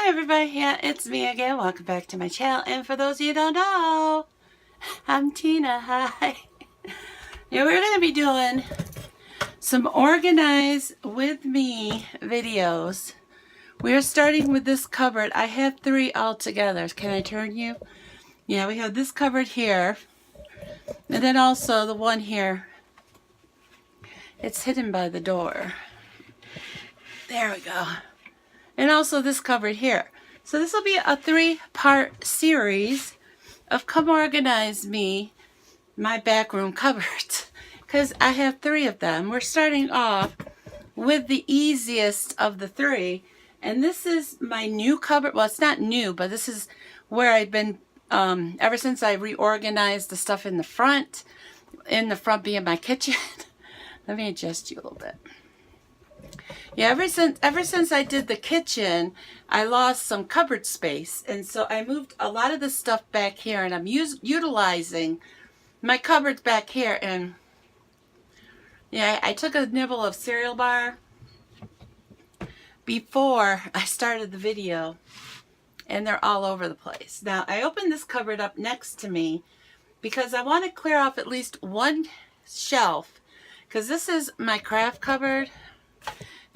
Hi everybody, yeah, it's me again. Welcome back to my channel. And for those of you who don't know, I'm Tina. Hi. Yeah, we're going to be doing some organize with me videos. We're starting with this cupboard. I have 3 all together. Can I turn you? Yeah, we have this cupboard here. And then also the one here. It's hidden by the door. There we go. And also this cupboard here. So this will be a 3-part series of Come Organize Me, my backroom cupboards. Because I have 3 of them. We're starting off with the easiest of the 3. And this is my new cupboard. Well, it's not new, but this is where I've been ever since I reorganized the stuff in the front. In the front being my kitchen. Let me adjust you a little bit. Yeah, ever since I did the kitchen, I lost some cupboard space, and so I moved a lot of the stuff back here, and I'm utilizing my cupboards back here. And yeah, I took a nibble of cereal bar before I started the video, and they're all over the place. Now, I opened this cupboard up next to me because I want to clear off at least one shelf, because this is my craft cupboard.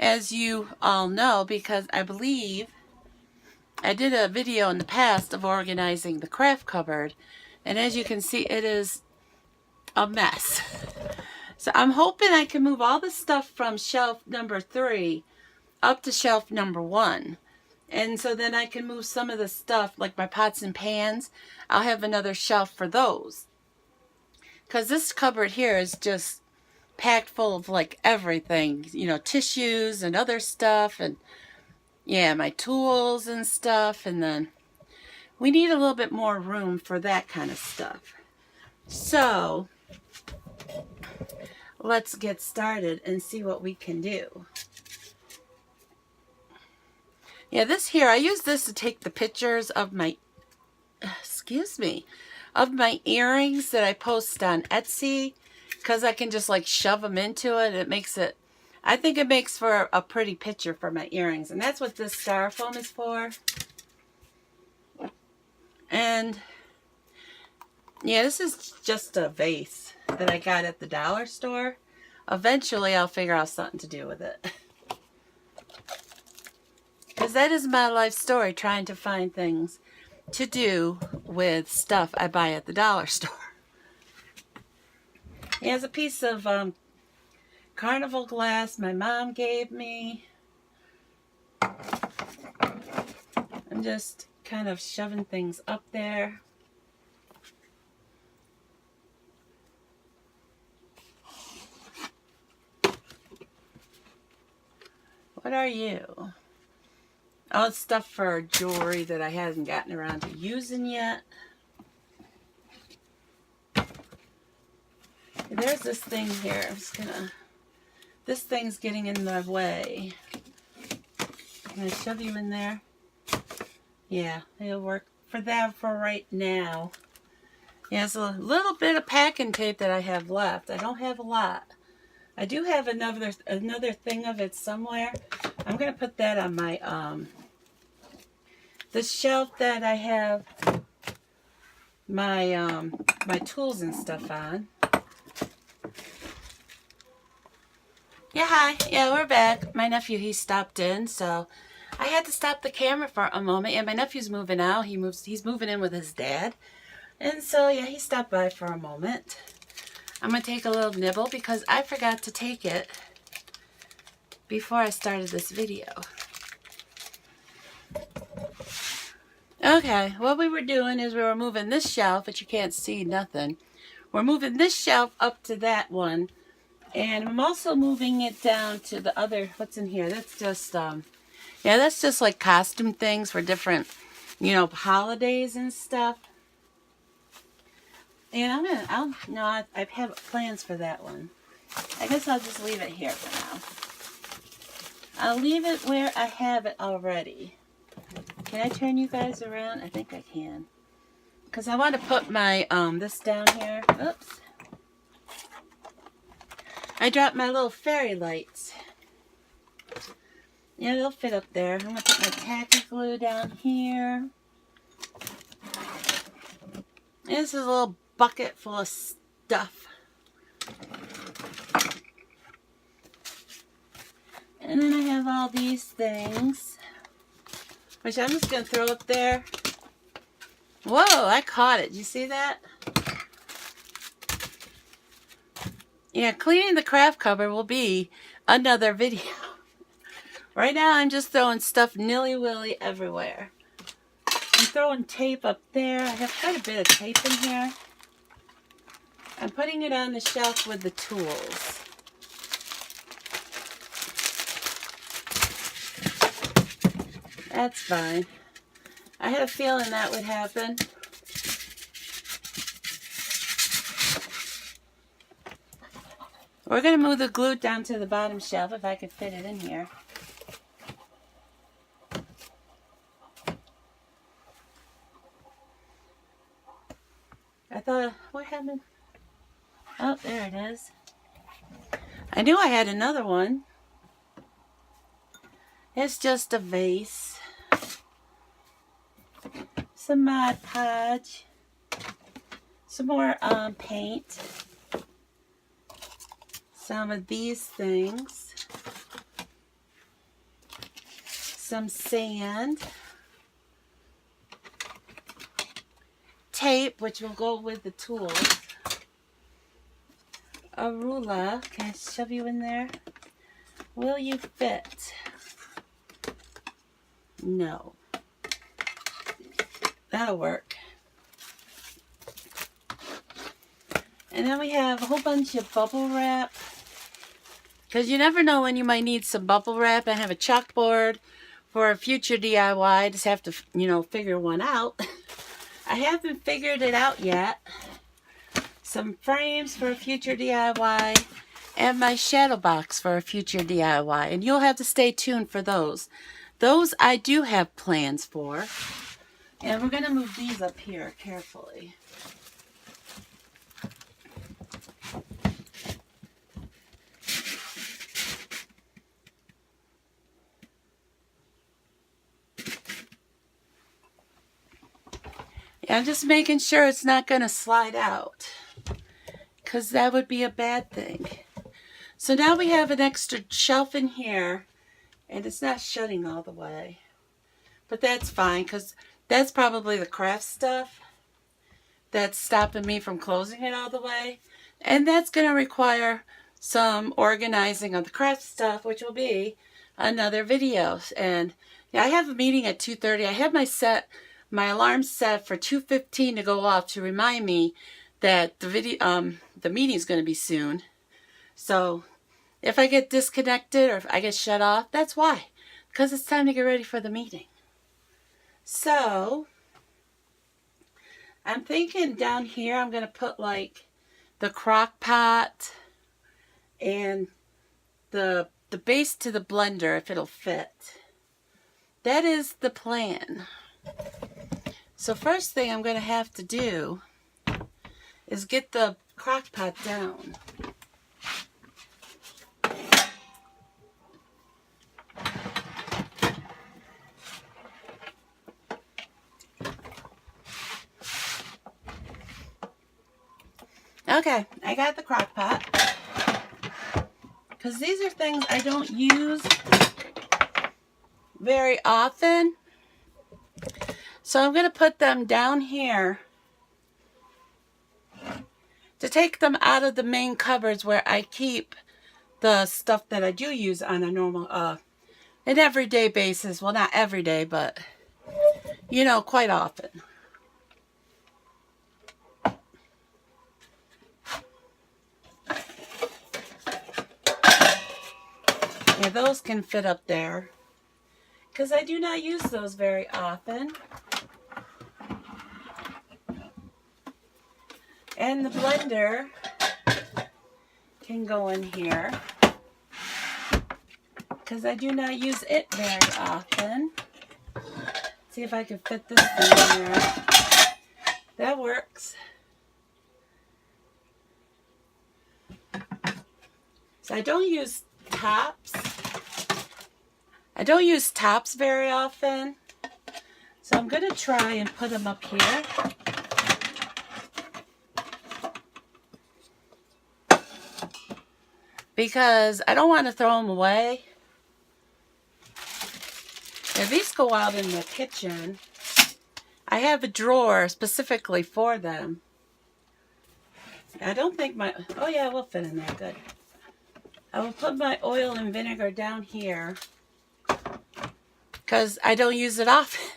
As you all know, because I believe I did a video in the past of organizing the craft cupboard, and as you can see, it is a mess. So I'm hoping I can move all the stuff from shelf number 3 up to shelf number 1. And so then I can move some of the stuff, like my pots and pans, I'll have another shelf for those. Because this cupboard here is just packed full of like everything, you know, tissues and other stuff, and yeah, my tools and stuff. And then we need a little bit more room for that kind of stuff. So let's get started and see what we can do. Yeah, this here, I use this to take the pictures of my of my earrings that I post on Etsy, because I can just like shove them into it. It makes it, I think it makes for a pretty picture for my earrings. And that's what this styrofoam is for. And yeah, this is just a vase that I got at the dollar store. Eventually I'll figure out something to do with it. Because that is my life story, trying to find things to do with stuff I buy at the dollar store. Here's a piece of carnival glass my mom gave me. I'm just kind of shoving things up there. What are you? Oh, it's stuff for jewelry that I haven't gotten around to using yet. There's this thing here. I'm just gonna, this thing's getting in my way. Can I shove you in there? Yeah, it'll work for that for right now. Yeah, there's a little bit of packing tape that I have left. I don't have a lot. I do have another thing of it somewhere. I'm gonna put that on my the shelf that I have my my tools and stuff on. Yeah, hi. Yeah, we're back. My nephew, he stopped in, so I had to stop the camera for a moment. And my nephew's moving out. He's moving in with his dad. And so, yeah, he stopped by for a moment. I'm going to take a little nibble because I forgot to take it before I started this video. Okay, what we were doing is we were moving this shelf, but you can't see nothing. We're moving this shelf up to that one. And I'm also moving it down to the other, what's in here? That's just, yeah, that's just like costume things for different, you know, holidays and stuff. And I have plans for that one. I guess I'll just leave it here for now. I'll leave it where I have it already. Can I turn you guys around? I think I can. Because I want to put my, this down here. Oops. I dropped my little fairy lights. Yeah, they'll fit up there. I'm going to put my tacky glue down here. This is a little bucket full of stuff. And then I have all these things, which I'm just going to throw up there. Whoa, I caught it. Did you see that? Yeah, cleaning the craft cupboard will be another video. Right now I'm just throwing stuff nilly-willy everywhere. I'm throwing tape up there. I have quite a bit of tape in here. I'm putting it on the shelf with the tools. That's fine. I had a feeling that would happen. We're going to move the glue down to the bottom shelf if I could fit it in here. I thought, what happened? Oh, there it is. I knew I had another one. It's just a vase. Some Mod Podge. Some more paint. Some of these things. Some sand. Tape, which will go with the tools. A ruler. Can I shove you in there? Will you fit? No. That'll work. And then we have a whole bunch of bubble wrap. Because you never know when you might need some bubble wrap. I have a chalkboard for a future DIY. I just have to, figure one out. I haven't figured it out yet. Some frames for a future DIY. And my shadow box for a future DIY. And you'll have to stay tuned for those. Those I do have plans for. And we're going to move these up here carefully. I'm just making sure it's not going to slide out, because that would be a bad thing. So now we have an extra shelf in here, and it's not shutting all the way. But that's fine, because that's probably the craft stuff that's stopping me from closing it all the way. And that's going to require some organizing of the craft stuff, which will be another video. And yeah, I have a meeting at 2:30. I have my alarm set for 2:15 to go off to remind me that the meeting is going to be soon. So if I get disconnected or if I get shut off, that's why. Because it's time to get ready for the meeting. So I'm thinking down here I'm going to put like the crock pot and the base to the blender if it'll fit. That is the plan. So first thing I'm going to have to do is get the crock pot down. Okay, I got the crock pot. Because these are things I don't use very often. So I'm going to put them down here to take them out of the main cupboards where I keep the stuff that I do use on a normal, an everyday basis. Well, not every day, but, quite often. Yeah, those can fit up there because I do not use those very often. And the blender can go in here because I do not use it very often. See if I can fit this thing in there. That works. So I don't use tops. I don't use tops very often, so I'm going to try and put them up here. Because I don't want to throw them away. Now, these go out in the kitchen. I have a drawer specifically for them. I don't think my... Oh yeah, it will fit in there. Good. I will put my oil and vinegar down here because I don't use it often.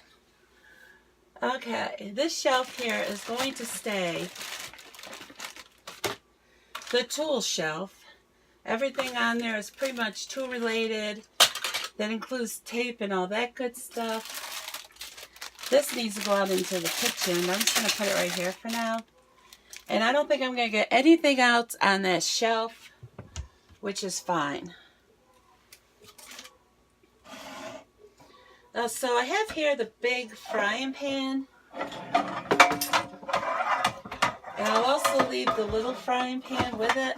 Okay, this shelf here is going to stay the tool shelf. Everything on there is pretty much tool related. That includes tape and all that good stuff. This needs to go out into the kitchen. I'm just going to put it right here for now. And I don't think I'm going to get anything else on that shelf, which is fine. So I have here the big frying pan. And I'll also leave the little frying pan with it.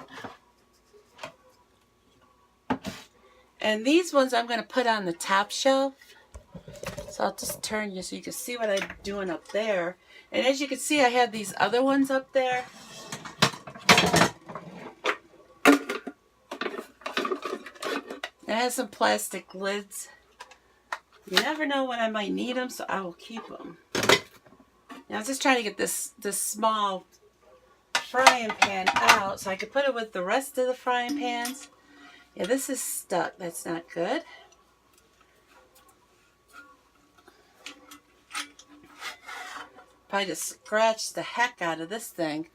And these ones I'm going to put on the top shelf. So I'll just turn you so you can see what I'm doing up there. And as you can see, I have these other ones up there. It has some plastic lids. You never know when I might need them, so I will keep them. Now I'm just trying to get this small frying pan out so I can put it with the rest of the frying pans. Yeah, this is stuck. That's not good. Probably just scratched the heck out of this thing.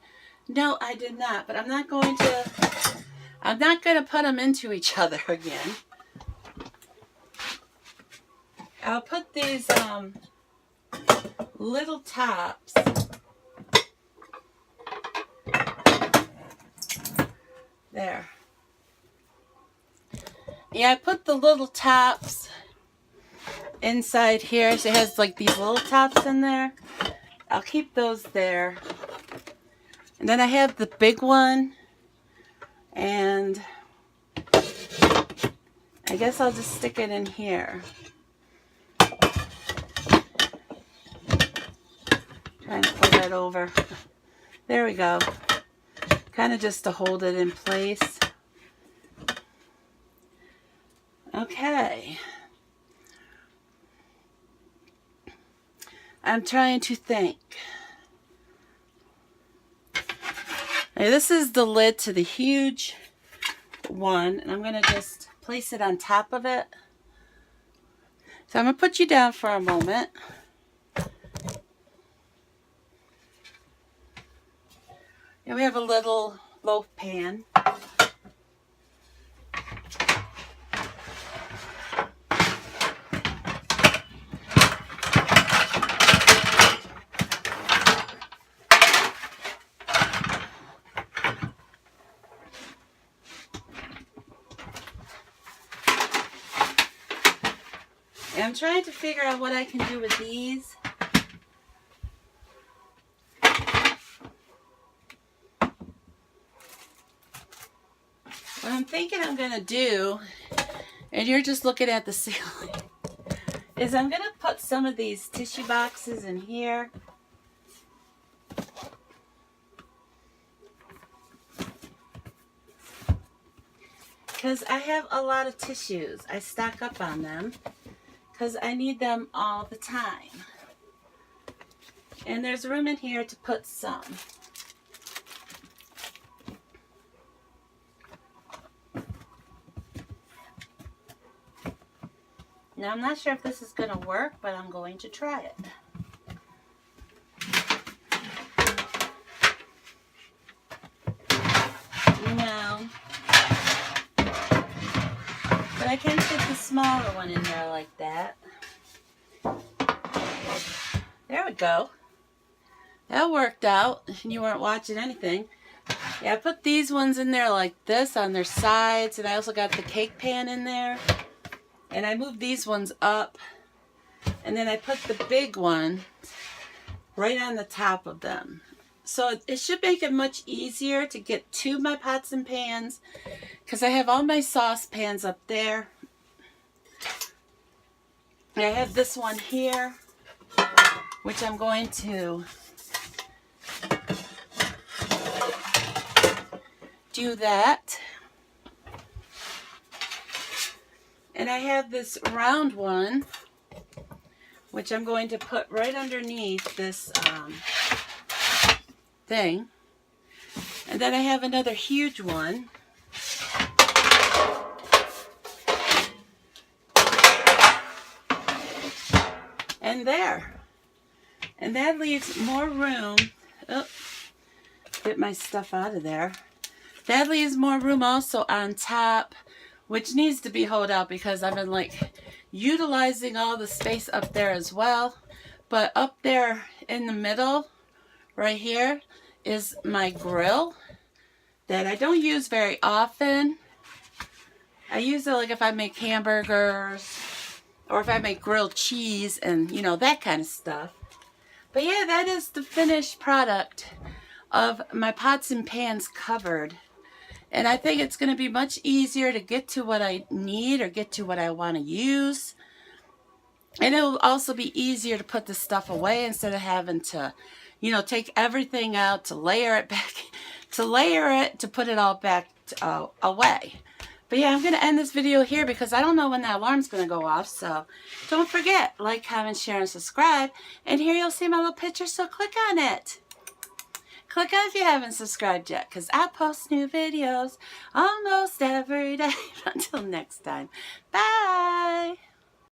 No, I did not. But I'm not going to put them into each other again. I'll put these little tops there. Yeah, I put the little tops inside here. So it has like these little tops in there. I'll keep those there. And then I have the big one. And I guess I'll just stick it in here. Trying to pull that over. There we go. Kind of just to hold it in place. Okay. I'm trying to think. Now, this is the lid to the huge one, and I'm going to just place it on top of it. So I'm going to put you down for a moment. And we have a little loaf pan. And I'm trying to figure out what I can do with these. What I'm thinking I'm going to do, and you're just looking at the ceiling, is I'm going to put some of these tissue boxes in here. Because I have a lot of tissues. I stock up on them because I need them all the time. And there's room in here to put some. Now, I'm not sure if this is going to work, but I'm going to try it. No. But I can fit the smaller one in there like that. There we go. That worked out. You weren't watching anything. Yeah, I put these ones in there like this on their sides, and I also got the cake pan in there. And I moved these ones up, and then I put the big one right on the top of them. So it should make it much easier to get to my pots and pans because I have all my saucepans up there. I have this one here, which I'm going to do that. And I have this round one, which I'm going to put right underneath this thing. And then I have another huge one. And there. And that leaves more room. Oh, get my stuff out of there. That leaves more room also on top, which needs to be hauled out because I've been like utilizing all the space up there as well. But up there in the middle, right here, is my grill that I don't use very often. I use it like if I make hamburgers or if I make grilled cheese and, you know, that kind of stuff. But yeah, that is the finished product of my pots and pans cupboard. And I think it's going to be much easier to get to what I need or get to what I want to use. And it will also be easier to put the stuff away instead of having to, you know, take everything out to layer it back, to put it all back away. But yeah, I'm going to end this video here because I don't know when that alarm's going to go off. So don't forget, like, comment, share, and subscribe. And here you'll see my little picture, so click on it. Click on if you haven't subscribed yet, because I post new videos almost every day. Until next time, bye!